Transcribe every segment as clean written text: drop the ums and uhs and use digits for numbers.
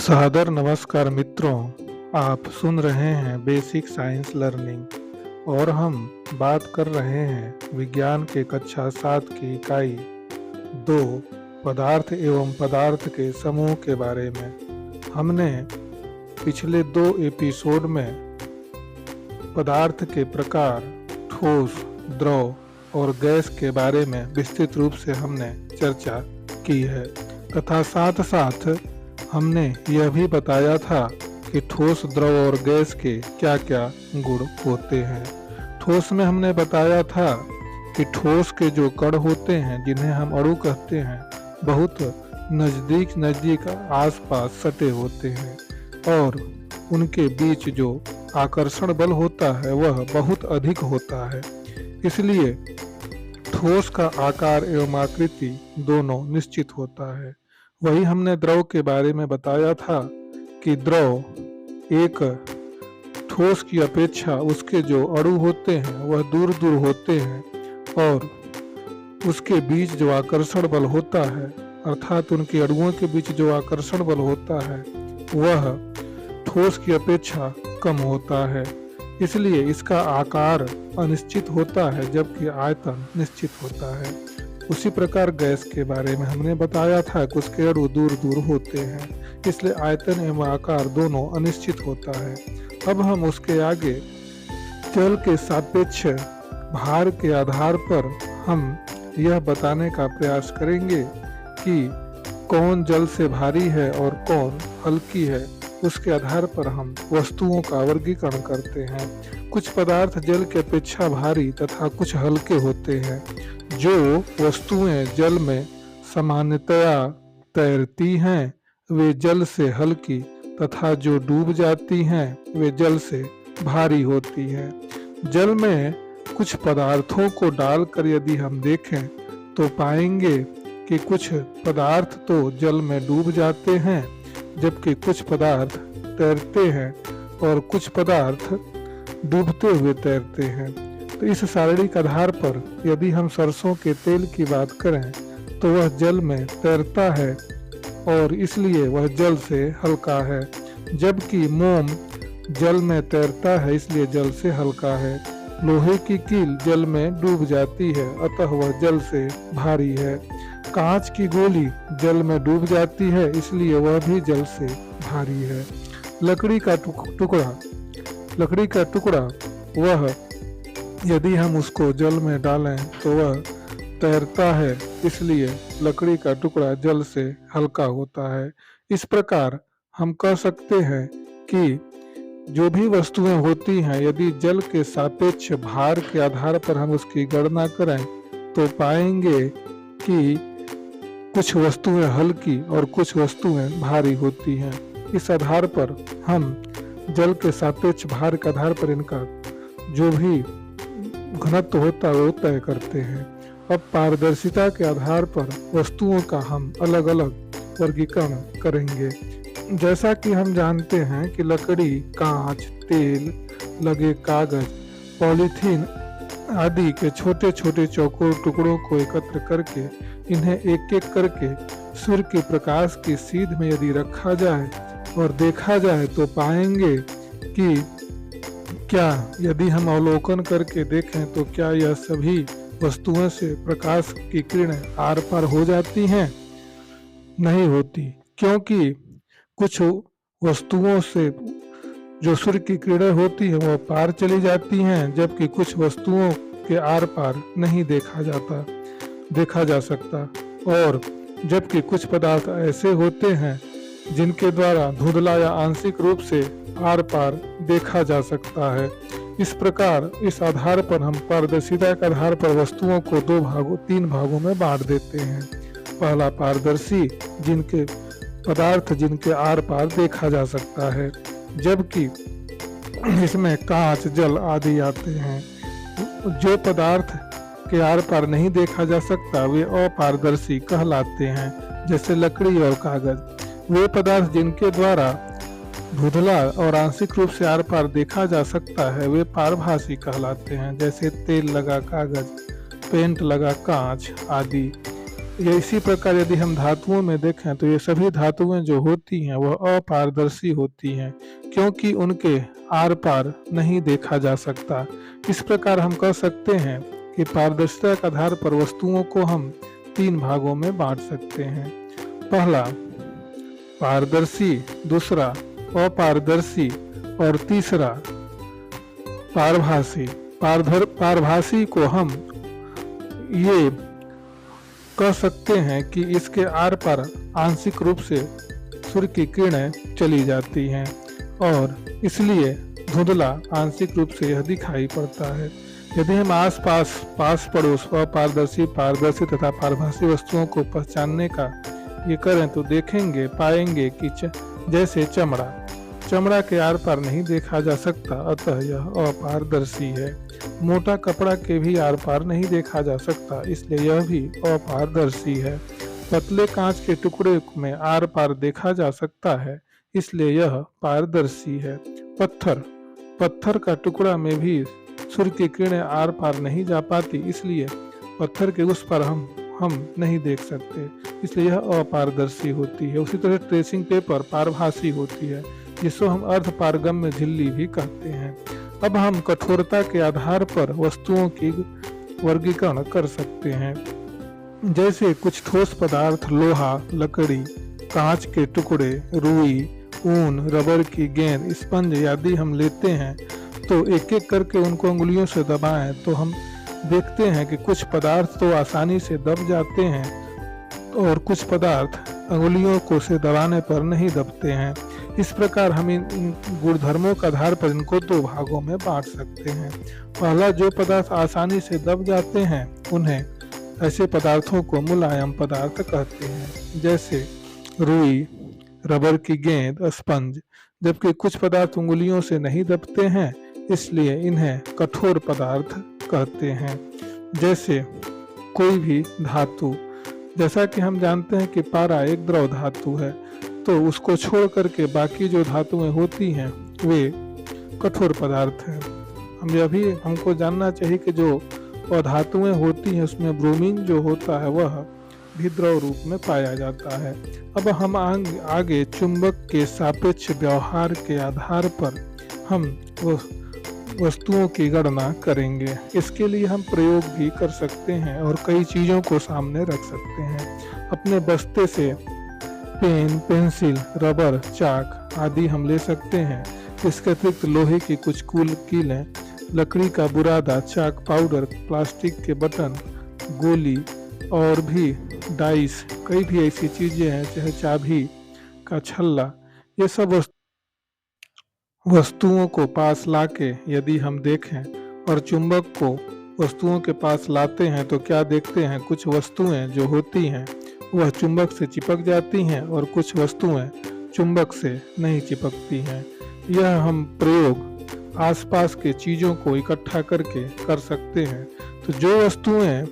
सादर नमस्कार मित्रों, आप सुन रहे हैं बेसिक साइंस लर्निंग और हम बात कर रहे हैं विज्ञान के कक्षा 7 की इकाई 2 पदार्थ एवं पदार्थ के समूह के बारे में। हमने पिछले 2 एपिसोड में पदार्थ के प्रकार, ठोस, द्रव और गैस के बारे में विस्तृत रूप से हमने चर्चा की है तथा साथ साथ हमने यह भी बताया था कि ठोस, द्रव और गैस के क्या क्या गुण होते हैं। ठोस में हमने बताया था कि ठोस के जो कण होते हैं, जिन्हें हम अणु कहते हैं, बहुत नजदीक आसपास सटे होते हैं और उनके बीच जो आकर्षण बल होता है वह बहुत अधिक होता है। इसलिए ठोस का आकार एवं आकृति दोनों निश्चित होता है। वही हमने द्रव के बारे में बताया था कि द्रव एक ठोस की अपेक्षा उसके जो अणु होते हैं वह दूर दूर होते हैं और उसके बीच जो आकर्षण बल होता है, अर्थात उनके अणुओं के बीच जो आकर्षण बल होता है वह ठोस की अपेक्षा कम होता है। इसलिए इसका आकार अनिश्चित होता है जबकि आयतन निश्चित होता है। उसी प्रकार गैस के बारे में हमने बताया था कि उसके अणु दूर दूर होते हैं, इसलिए आयतन एवं आकार दोनों अनिश्चित होता है। अब हम उसके आगे जल के सापेक्ष भार के आधार पर हम यह बताने का प्रयास करेंगे कि कौन जल से भारी है और कौन हल्की है। उसके आधार पर हम वस्तुओं का वर्गीकरण करते हैं। कुछ पदार्थ जल के अपेक्षा भारी तथा कुछ हल्के होते हैं। जो वस्तुएं जल में सामान्यतया तैरती हैं वे जल से हल्की तथा जो डूब जाती हैं वे जल से भारी होती हैं। जल में कुछ पदार्थों को डालकर यदि हम देखें तो पाएंगे कि कुछ पदार्थ तो जल में डूब जाते हैं जबकि कुछ पदार्थ तैरते हैं और कुछ पदार्थ डूबते हुए तैरते हैं। तो इस शारीरिक आधार पर यदि हम सरसों के तेल की बात करें तो वह जल में तैरता है और इसलिए वह जल से हल्का है, जबकि मोम जल में तैरता है इसलिए जल से हल्का है। लोहे की कील जल में डूब जाती है अतः वह जल से भारी है। कांच की गोली जल में डूब जाती है इसलिए वह भी जल से भारी है। लकड़ी का टुकड़ा वह यदि हम उसको जल में डालें तो वह तैरता है इसलिए लकड़ी का टुकड़ा जल से हल्का होता है। इस प्रकार हम कह सकते हैं कि जो भी वस्तुएं होती हैं यदि जल के सापेक्ष भार के आधार पर हम उसकी गणना करें तो पाएंगे कि कुछ वस्तुएं हल्की और कुछ वस्तुएं भारी होती हैं। इस आधार पर हम जल के सापेक्ष भार के आधार पर इनका जो भी घनत्व होता है वो तय करते हैं। अब पारदर्शिता के आधार पर वस्तुओं का हम अलग अलग वर्गीकरण करेंगे। जैसा कि हम जानते हैं कि लकड़ी, कांच, तेल लगे कागज, पॉलीथीन आदि के छोटे छोटे चौकोर टुकड़ों को एकत्र करके इन्हें एक एक करके सूर्य के प्रकाश की सीध में यदि रखा जाए और देखा जाए तो पाएंगे कि क्या यदि हम अवलोकन करके देखें तो क्या यह सभी वस्तुओं से प्रकाश की किरणें आर पार हो जाती हैं? नहीं होती, क्योंकि कुछ वस्तुओं से जो सूर्य की किरणें होती है वह पार चली जाती हैं जबकि कुछ वस्तुओं के आर पार नहीं देखा जा सकता और जबकि कुछ पदार्थ ऐसे होते हैं जिनके द्वारा धुंधला या आंशिक रूप से आर पार देखा जा सकता है। इस प्रकार इस आधार पर हम पारदर्शिता के आधार पर वस्तुओं को 3 भागों में बांट देते हैं। पहला पारदर्शी जिनके पदार्थ जिनके आर पार देखा जा सकता है, जबकि इसमें कांच, जल आदि आते हैं। जो पदार्थ के आर पार नहीं देखा जा सकता वे अपारदर्शी कहलाते हैं, जैसे लकड़ी और कागज। वे पदार्थ जिनके द्वारा धुंधला और आंशिक रूप से आर पार देखा जा सकता है वे पारभासी कहलाते हैं, जैसे तेल लगा कागज, पेंट लगा कांच आदि। ये इसी प्रकार यदि हम धातुओं में देखें तो ये सभी धातुएं जो होती हैं वह अपारदर्शी होती हैं, क्योंकि उनके आर पार नहीं देखा जा सकता। इस प्रकार हम कह सकते हैं कि पारदर्शिता के आधार पर वस्तुओं को हम 3 भागों में बांट सकते हैं। पहला पारदर्शी, दूसरा अपारदर्शी और तीसरा पारभासी। पारभासी को हम ये कह सकते हैं कि इसके आर पार आंशिक रूप से सूर्य की किरणें चली जाती हैं और इसलिए धुंधला आंशिक रूप से यह दिखाई पड़ता है। यदि हम आसपास पास पड़ोस अपारदर्शी, पारदर्शी तथा पारभासी वस्तुओं को पहचानने का ये करें तो देखेंगे पाएंगे कि जैसे चमड़ा के आर पार नहीं देखा जा सकता, अतः यह अपारदर्शी है। मोटा कपड़ा के भी आर पार नहीं देखा जा सकता, इसलिए यह भी अपारदर्शी है। पतले कांच के टुकड़े में आर पार देखा जा सकता है, इसलिए यह पारदर्शी है। पत्थर का टुकड़ा में भी सूर्य की किरणें आर पार नहीं जा पाती, इसलिए पत्थर के उस पर हम नहीं देख सकते, इसलिए यह अपारदर्शी होती है। उसी तरह ट्रेसिंग पेपर पारभासी होती है, जिसको हम अर्ध पारगम्य झिल्ली भी कहते हैं। अब हम कठोरता के आधार पर वस्तुओं की वर्गीकरण कर सकते हैं। जैसे कुछ ठोस पदार्थ लोहा, लकड़ी, कांच के टुकड़े, रुई, ऊन, रबर की गेंद, स्पंज आदि हम लेते हैं तो एक एक करके उनको उंगलियों से दबाएं तो हम देखते हैं कि कुछ पदार्थ तो आसानी से दब जाते हैं और कुछ पदार्थ अंगुलियों को से दबाने पर नहीं दबते हैं। इस प्रकार हम इन गुणधर्मों के आधार पर इनको 2 भागों में बांट सकते हैं। पहला, जो पदार्थ आसानी से दब जाते हैं उन्हें ऐसे पदार्थों को मुलायम पदार्थ कहते हैं, जैसे रुई, रबर की गेंद, स्पंज। जबकि कुछ पदार्थ उंगलियों से नहीं दबते हैं, इसलिए इन्हें कठोर पदार्थ कहते हैं। जैसे कोई भी धातु, जैसा कि हम जानते हैं कि पारा एक द्रव धातु है, तो उसको छोड़ करके बाकी जो धातुएं होती हैं वे कठोर पदार्थ हैं। हमको जानना चाहिए कि जो धातुएं होती हैं उसमें ब्रोमीन जो होता है वह भी द्रव रूप में पाया जाता है। अब हम आगे चुंबक के सापेक्ष व्यवहार के आधार पर हम वस्तुओं की गणना करेंगे। इसके लिए हम प्रयोग भी कर सकते हैं और कई चीज़ों को सामने रख सकते हैं। अपने बस्ते से पेन, पेंसिल, रबर, चाक आदि हम ले सकते हैं। इसके अतिरिक्त लोहे की कुछ कीलें, लकड़ी का बुरादा, चाक पाउडर, प्लास्टिक के बटन, गोली और भी डाइस, कई भी ऐसी चीज़ें हैं, चाहे चाबी का छल्ला, ये सब वस्तुओं को पास लाके यदि हम देखें और चुंबक को वस्तुओं के पास लाते हैं तो क्या देखते हैं, कुछ वस्तुएं जो होती हैं वह चुंबक से चिपक जाती हैं और कुछ वस्तुएं चुंबक से नहीं चिपकती हैं। यह हम प्रयोग आसपास के चीज़ों को इकट्ठा करके कर सकते हैं। तो जो वस्तुएं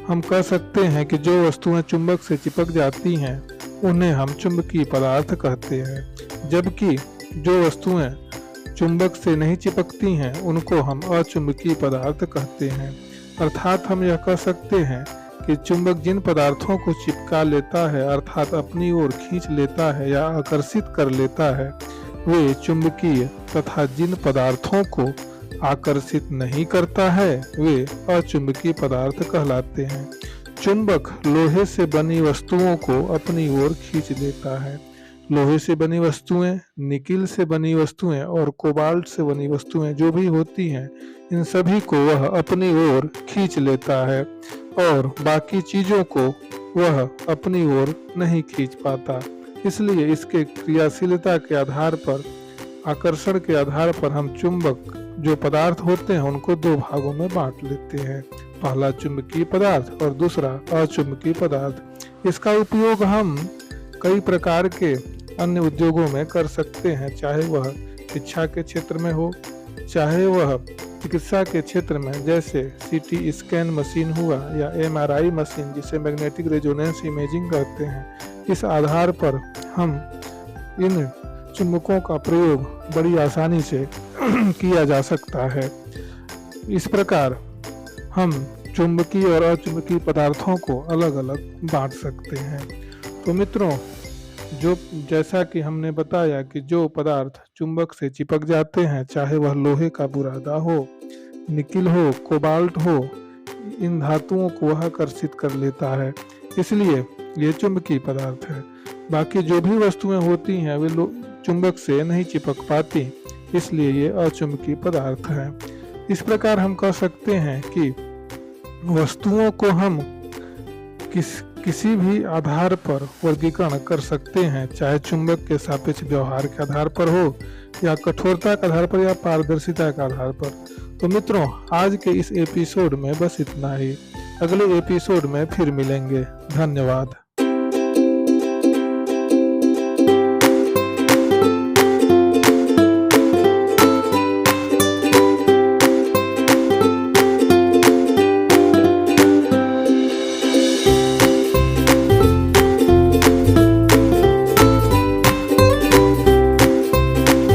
हम कह सकते हैं कि जो वस्तुएं चुंबक से चिपक जाती हैं उन्हें हम चुंबकीय पदार्थ कहते हैं, जबकि जो वस्तुएं चुंबक से नहीं चिपकती हैं उनको हम अचुंबकीय पदार्थ कहते हैं। अर्थात हम यह कह सकते हैं कि चुंबक जिन पदार्थों को चिपका लेता है अर्थात अपनी ओर खींच लेता है या आकर्षित कर लेता है वे चुंबकीय, तथा जिन पदार्थों को आकर्षित नहीं करता है वे अचुंबकीय पदार्थ कहलाते हैं। चुंबक लोहे से बनी वस्तुओं को अपनी ओर खींच लेता है। लोहे से बनी वस्तुएं, निकिल से बनी वस्तुएं और कोबाल्ट से बनी वस्तुएं जो भी होती हैं, इन सभी को वह अपनी ओर खींच लेता है और बाकी चीजों को वह अपनी ओर नहीं खींच पाता। इसलिए इसके क्रियाशीलता के आधार पर, आकर्षण के आधार पर हम चुंबक जो पदार्थ होते हैं उनको 2 भागों में बांट लेते हैं। पहला चुंबकीय पदार्थ और दूसरा अचुंबकीय पदार्थ। इसका उपयोग हम कई प्रकार के अन्य उद्योगों में कर सकते हैं, चाहे वह शिक्षा के क्षेत्र में हो, चाहे वह चिकित्सा के क्षेत्र में, जैसे सीटी स्कैन मशीन हुआ या MRI मशीन जिसे मैग्नेटिक रेजोनेंस इमेजिंग कहते हैं। इस आधार पर हम इन चुंबकों का प्रयोग बड़ी आसानी से किया जा सकता है। इस प्रकार हम चुंबकीय और अचुंबकीय पदार्थों को अलग अलग बांट सकते हैं। तो मित्रों, जो जैसा कि हमने बताया कि जो पदार्थ चुंबक से चिपक जाते हैं, चाहे वह लोहे का बुरादा हो, निकिल हो, कोबाल्ट हो, इन धातुओं को वह आकर्षित कर लेता है, इसलिए ये चुंबकीय पदार्थ है। बाकी जो भी वस्तुएं होती हैं वे चुंबक से नहीं चिपक पाती, इसलिए ये अचुंबकीय पदार्थ है। इस प्रकार हम कह सकते हैं कि वस्तुओं को हम किसी भी आधार पर वर्गीकरण कर सकते हैं, चाहे चुंबक के सापेक्ष व्यवहार के आधार पर हो, या कठोरता के आधार पर, या पारदर्शिता के आधार पर। तो मित्रों, आज के इस एपिसोड में बस इतना ही। अगले एपिसोड में फिर मिलेंगे। धन्यवाद।